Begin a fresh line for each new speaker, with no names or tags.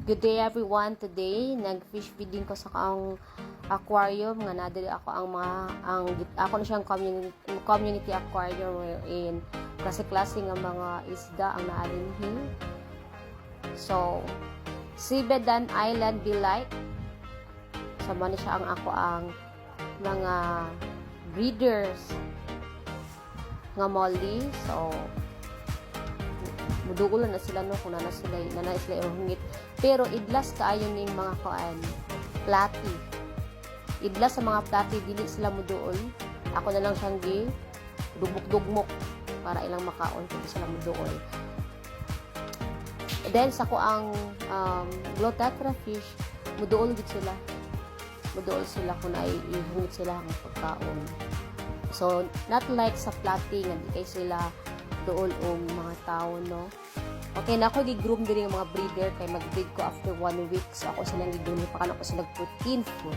Good day everyone. Today nag-fish feeding ko sa ang aquarium nga nadali ako ako na siyang community aquarium wherein klase-klase nga mga isda ang naarinhi. So, Sibedan Island Belike. Sama na siya ang mga breeders nga molly. So, mudugulan na sila no kung nana sila ihungit, pero idlas kaayo ning mga plati, idlas sa mga plati dili sila muduol. Ako na lang siyang gi dugmok para ilang makaon kung sila muduol. Then sa ko ang Glotetra fish, muduol gid sila kung ihungit sila ang pagkaon. So not like sa plati nga di kay sila doon mga tao, no? Okay, na ako gi-groom din yung mga breeder kay mag-breed ko after 1 week. So ako silang gi-groom, pakan ako sila protein food.